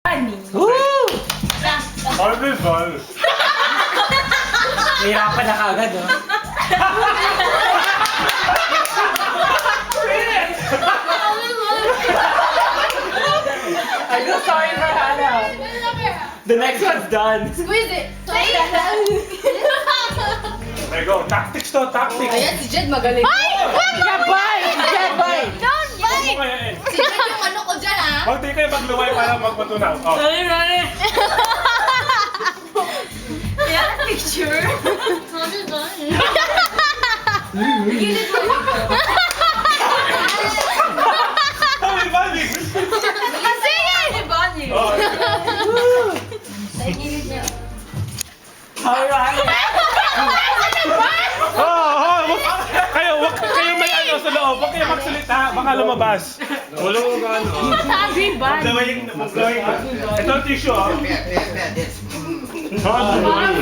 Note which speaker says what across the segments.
Speaker 1: Woo!
Speaker 2: Carnival!
Speaker 1: Nahirapan na kagad, oh. I'm so sorry for Hannah. The next one's done.
Speaker 3: Squeeze it!
Speaker 2: There you go. Tactics to, tactics.
Speaker 3: Ayan, si Jed magaling.
Speaker 1: Gabay! Gabay!
Speaker 3: Don't
Speaker 2: Ano mo kaya eh?
Speaker 3: Si Jed yung ano ko dyan, ha?
Speaker 2: Huwag di kayo magluway para magpatunaw. Oh.
Speaker 3: Yeah, picture. Gilid mo.
Speaker 2: Hey, buddy!
Speaker 3: Sige! Bonnie.
Speaker 2: Oh,
Speaker 3: Sa gilid niya.
Speaker 1: Alright.
Speaker 2: Wag kayo may ano sa loob. Huwag kayo magsalita. Baka lumabas. Wala mo gano.
Speaker 3: Sabi ba?
Speaker 2: Magdaway. Ito ang tissue, oh.
Speaker 3: Hana!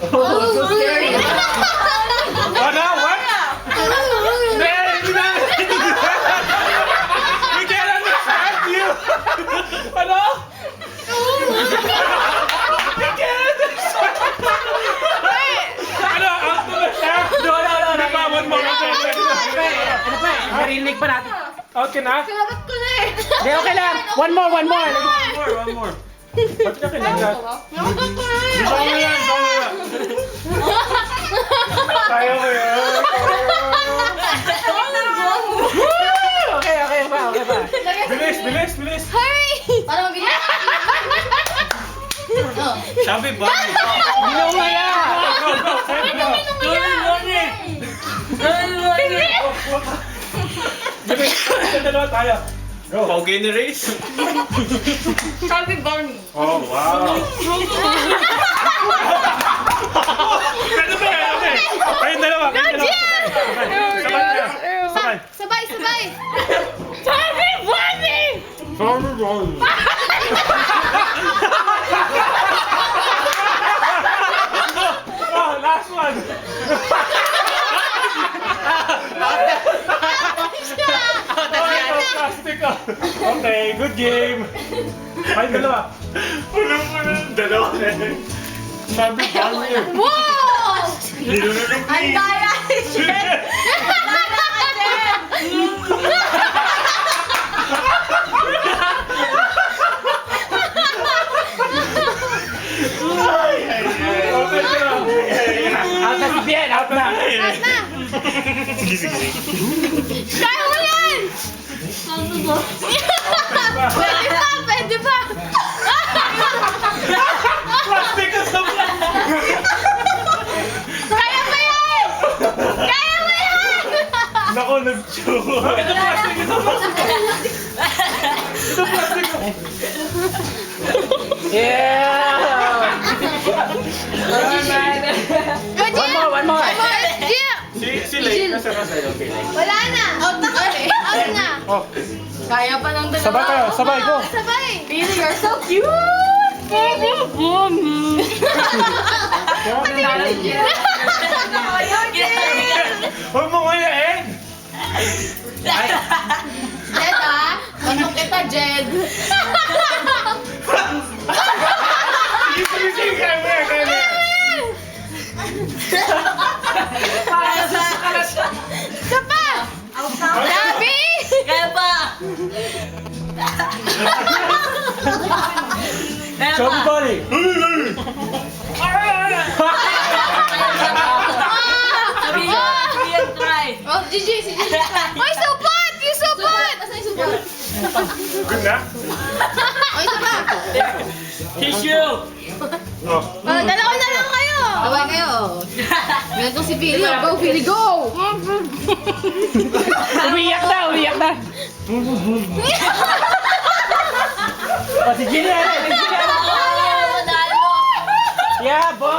Speaker 1: Oh, so scary.
Speaker 2: Ano? What? We can't understand you! Ano? We can't understand! Ano? Out mo na siya?
Speaker 1: No.
Speaker 2: Nabawan mo.
Speaker 1: Ano pa eh? Narinig pa natin.
Speaker 2: Out ka na?
Speaker 3: Sinabat ko na eh.
Speaker 1: Hindi, okay lang. One more.
Speaker 2: One more. Ba't ka kinagat?
Speaker 3: Sinabat ko na eh.
Speaker 2: Isang mo yan. Tayo ko yan.
Speaker 1: Okay pa.
Speaker 2: Bilis.
Speaker 3: Hurry! Parang ganyan. Oh.
Speaker 2: Sabi ba?
Speaker 1: Ginaw nga yan.
Speaker 2: Bilis. Ito dalawa tayo. Go.
Speaker 4: Pogi ni Race.
Speaker 3: Sabi Barney.
Speaker 2: Oh, wow. Pwede ba yan? Okay. Kayong dalawa. Sabay.
Speaker 3: Sabay! Sabi Barney!
Speaker 2: Oh, last one. Plastic ka. Okay, good game. Ay, dalawa. Dalawa na. Sabi ba niya?
Speaker 3: Wow!
Speaker 2: Hindi na ng
Speaker 3: Ang daya ni Jed! Ang daya ka, Jed!
Speaker 2: Okay na.
Speaker 1: Out na si Bien. Out na.
Speaker 3: At na!
Speaker 2: Sige.
Speaker 3: Kaya mo yan! Pwede pa!
Speaker 2: Plastic ka sa
Speaker 3: Kaya mo yan!
Speaker 2: Nako, nag-chew. Ito plastic.
Speaker 1: Yeah. Alright. One more.
Speaker 3: Yeah!
Speaker 2: Si Lay, nasa okay.
Speaker 3: Wala na! Out na kami! Out na!
Speaker 2: Oh,
Speaker 3: Kaya pa ng dalawa.
Speaker 2: Sabay tayo, sabay, go.
Speaker 3: Sabay! Really, you're so cute! Baby, mommy!
Speaker 2: huwag mo ngayon.
Speaker 3: Jed, ah! Manok kita, Jed!
Speaker 2: Sige, kaya mo.
Speaker 3: Isa pa! Gabi! Kaya pa!
Speaker 2: Show me body.
Speaker 3: Oh, Gigi, si Gigi. Ay, supat! Yung supat! Asan yung supat?
Speaker 2: Good na?
Speaker 3: Oh, isa pa!
Speaker 1: Tissue.
Speaker 2: Oh.
Speaker 3: Dalawa na lang kayo! Sabay kayo. Meron tong si Billy. Go, Billy, go!
Speaker 1: Umiyak na. Oh, si Gillian.
Speaker 3: Dahil mo!
Speaker 1: Yeah, boy.